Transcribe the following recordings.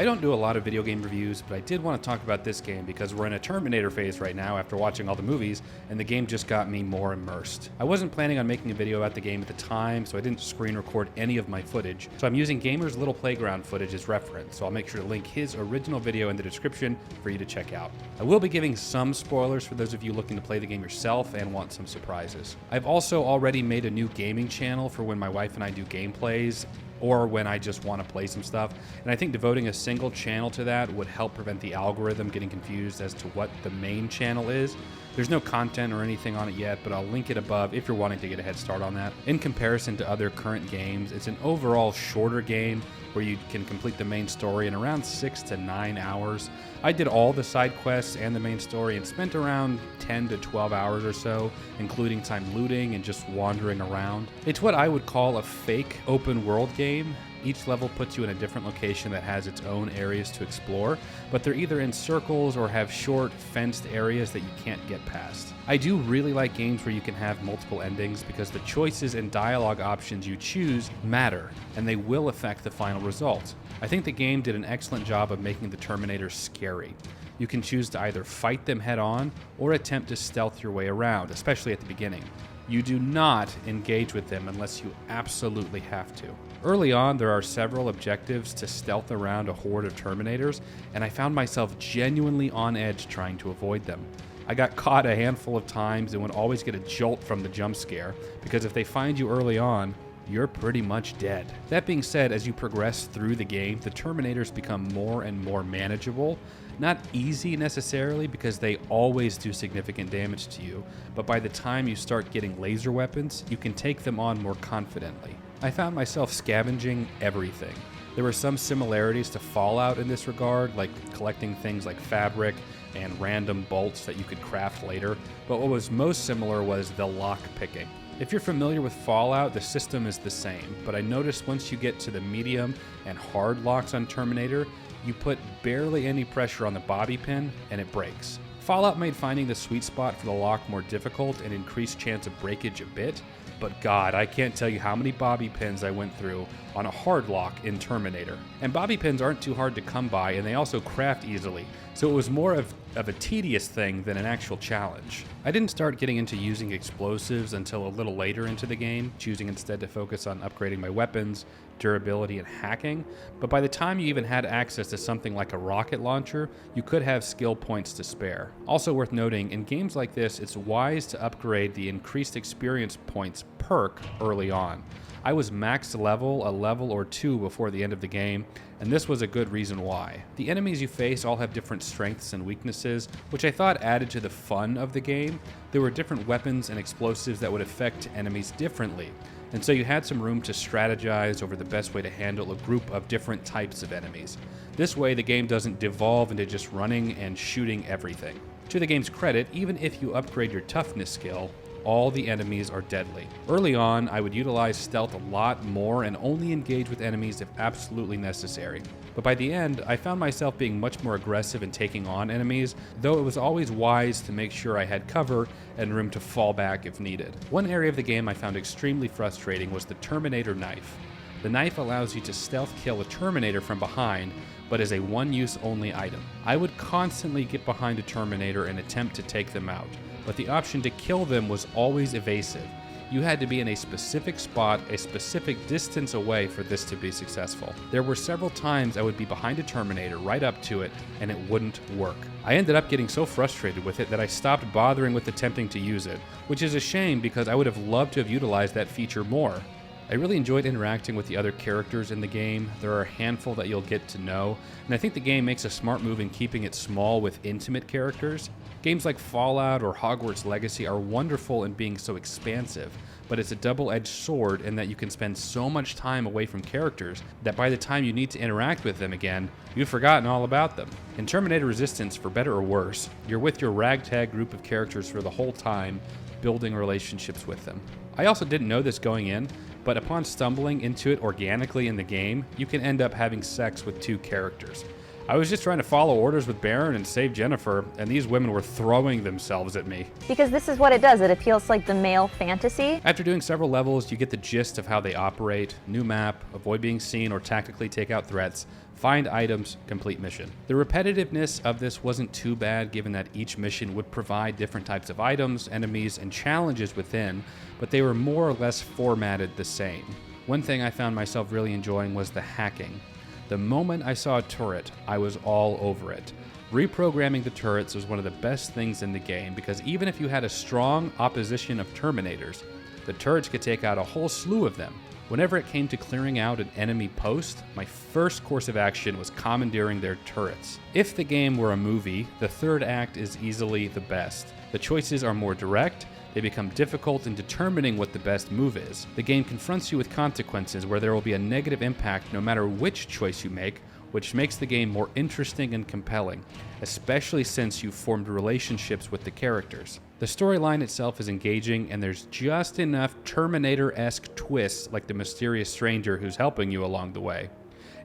don't do a lot of video game reviews, but I did want to talk about this game because we're in a Terminator phase right now after watching all the movies, and the game just got me more immersed. I wasn't planning on making a video about the game at the time, so I didn't screen record any of my footage, so I'm using Gamer's Little Playground footage as reference, so I'll make sure to link his original video in the description for you to check out. I will be giving some spoilers for those of you looking to play the game yourself and want some surprises. I've also already made a new gaming channel for when my wife and I do gameplays, or when I just want to play some stuff. And I think devoting a single channel to that would help prevent the algorithm getting confused as to what the main channel is. There's no content or anything on it yet, but I'll link it above if you're wanting to get a head start on that. In comparison to other current games, it's an overall shorter game where you can complete the main story in around 6 to 9 hours. I did all the side quests and the main story and spent around 10 to 12 hours or so, including time looting and just wandering around. It's what I would call a fake open world game. Each level puts you in a different location that has its own areas to explore, but they're either in circles or have short, fenced areas that you can't get past. I do really like games where you can have multiple endings because the choices and dialogue options you choose matter, and they will affect the final result. I think the game did an excellent job of making the Terminators scary. You can choose to either fight them head on or attempt to stealth your way around, especially at the beginning. You do not engage with them unless you absolutely have to. Early on, there are several objectives to stealth around a horde of Terminators, and I found myself genuinely on edge trying to avoid them. I got caught a handful of times and would always get a jolt from the jump scare, because if they find you early on, you're pretty much dead. That being said, as you progress through the game, the Terminators become more and more manageable. Not easy necessarily, because they always do significant damage to you, but by the time you start getting laser weapons, you can take them on more confidently. I found myself scavenging everything. There were some similarities to Fallout in this regard, like collecting things like fabric and random bolts that you could craft later, but what was most similar was the lock picking. If you're familiar with Fallout, the system is the same, but I noticed once you get to the medium and hard locks on Terminator, you put barely any pressure on the bobby pin and it breaks. Fallout made finding the sweet spot for the lock more difficult and increased chance of breakage a bit, but God, I can't tell you how many bobby pins I went through on a hard lock in Terminator. And bobby pins aren't too hard to come by, and they also craft easily, so it was more of a tedious thing than an actual challenge. I didn't start getting into using explosives until a little later into the game, choosing instead to focus on upgrading my weapons, durability, and hacking, but by the time you even had access to something like a rocket launcher, you could have skill points to spare. Also worth noting, in games like this, it's wise to upgrade the increased experience points perk early on. I was max level a level or two before the end of the game, and this was a good reason why. The enemies you face all have different strengths and weaknesses, which I thought added to the fun of the game. There were different weapons and explosives that would affect enemies differently, and so you had some room to strategize over the best way to handle a group of different types of enemies. This way, the game doesn't devolve into just running and shooting everything. To the game's credit, even if you upgrade your toughness skill, all the enemies are deadly. Early on, I would utilize stealth a lot more and only engage with enemies if absolutely necessary. But by the end, I found myself being much more aggressive in taking on enemies, though it was always wise to make sure I had cover and room to fall back if needed. One area of the game I found extremely frustrating was the Terminator knife. The knife allows you to stealth kill a Terminator from behind, but is a one-use only item. I would constantly get behind a Terminator and attempt to take them out, but the option to kill them was always evasive. You had to be in a specific spot, a specific distance away for this to be successful. There were several times I would be behind a Terminator right up to it, and it wouldn't work. I ended up getting so frustrated with it that I stopped bothering with attempting to use it, which is a shame because I would have loved to have utilized that feature more. I really enjoyed interacting with the other characters in the game. There are a handful that you'll get to know, and I think the game makes a smart move in keeping it small with intimate characters. Games like Fallout or Hogwarts Legacy are wonderful in being so expansive, but it's a double-edged sword in that you can spend so much time away from characters that by the time you need to interact with them again, you've forgotten all about them. In Terminator Resistance, for better or worse, you're with your ragtag group of characters for the whole time, building relationships with them. I also didn't know this going in, but upon stumbling into it organically in the game, you can end up having sex with two characters. I was just trying to follow orders with Baron and save Jennifer, and these women were throwing themselves at me. Because this is what it does. It appeals to like the male fantasy. After doing several levels, you get the gist of how they operate. New map, avoid being seen or tactically take out threats, find items, complete mission. The repetitiveness of this wasn't too bad given that each mission would provide different types of items, enemies, and challenges within, but they were more or less formatted the same. One thing I found myself really enjoying was the hacking. The moment I saw a turret, I was all over it. Reprogramming the turrets was one of the best things in the game because even if you had a strong opposition of Terminators, the turrets could take out a whole slew of them. Whenever it came to clearing out an enemy post, my first course of action was commandeering their turrets. If the game were a movie, the third act is easily the best. The choices are more direct, they become difficult in determining what the best move is. The game confronts you with consequences where there will be a negative impact no matter which choice you make, which makes the game more interesting and compelling, especially since you've formed relationships with the characters. The storyline itself is engaging, and there's just enough Terminator-esque twists like the mysterious stranger who's helping you along the way.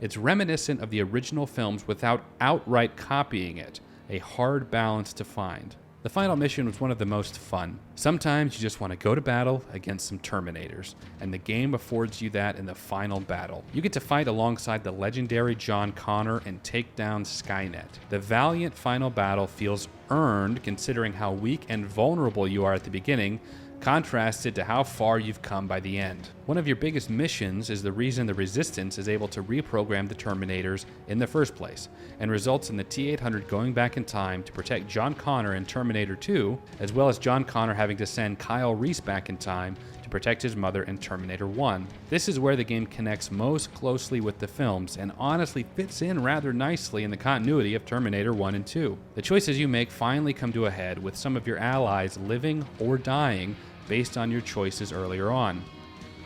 It's reminiscent of the original films without outright copying it, a hard balance to find. The final mission was one of the most fun. Sometimes you just want to go to battle against some Terminators, and the game affords you that in the final battle. You get to fight alongside the legendary John Connor and take down Skynet. The valiant final battle feels earned considering how weak and vulnerable you are at the beginning, contrasted to how far you've come by the end. One of your biggest missions is the reason the Resistance is able to reprogram the Terminators in the first place, and results in the T-800 going back in time to protect John Connor in Terminator 2, as well as John Connor having to send Kyle Reese back in time to protect his mother in Terminator 1. This is where the game connects most closely with the films, and honestly fits in rather nicely in the continuity of Terminator 1 and 2. The choices you make finally come to a head with some of your allies living or dying based on your choices earlier on.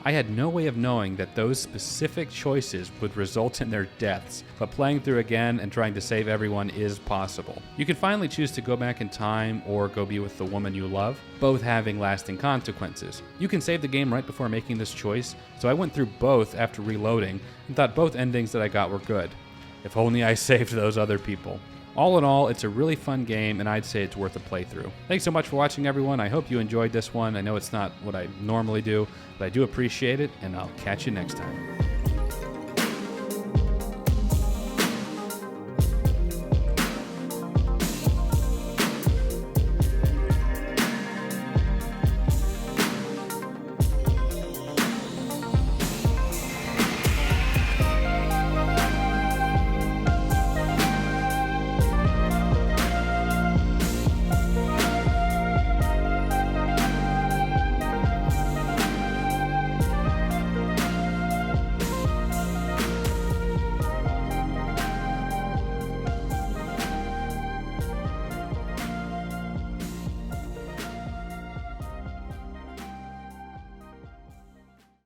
I had no way of knowing that those specific choices would result in their deaths, but playing through again and trying to save everyone is possible. You can finally choose to go back in time or go be with the woman you love, both having lasting consequences. You can save the game right before making this choice, so I went through both after reloading and thought both endings that I got were good. If only I saved those other people. All in all, it's a really fun game, and I'd say it's worth a playthrough. Thanks so much for watching, everyone. I hope you enjoyed this one. I know it's not what I normally do, but I do appreciate it, and I'll catch you next time.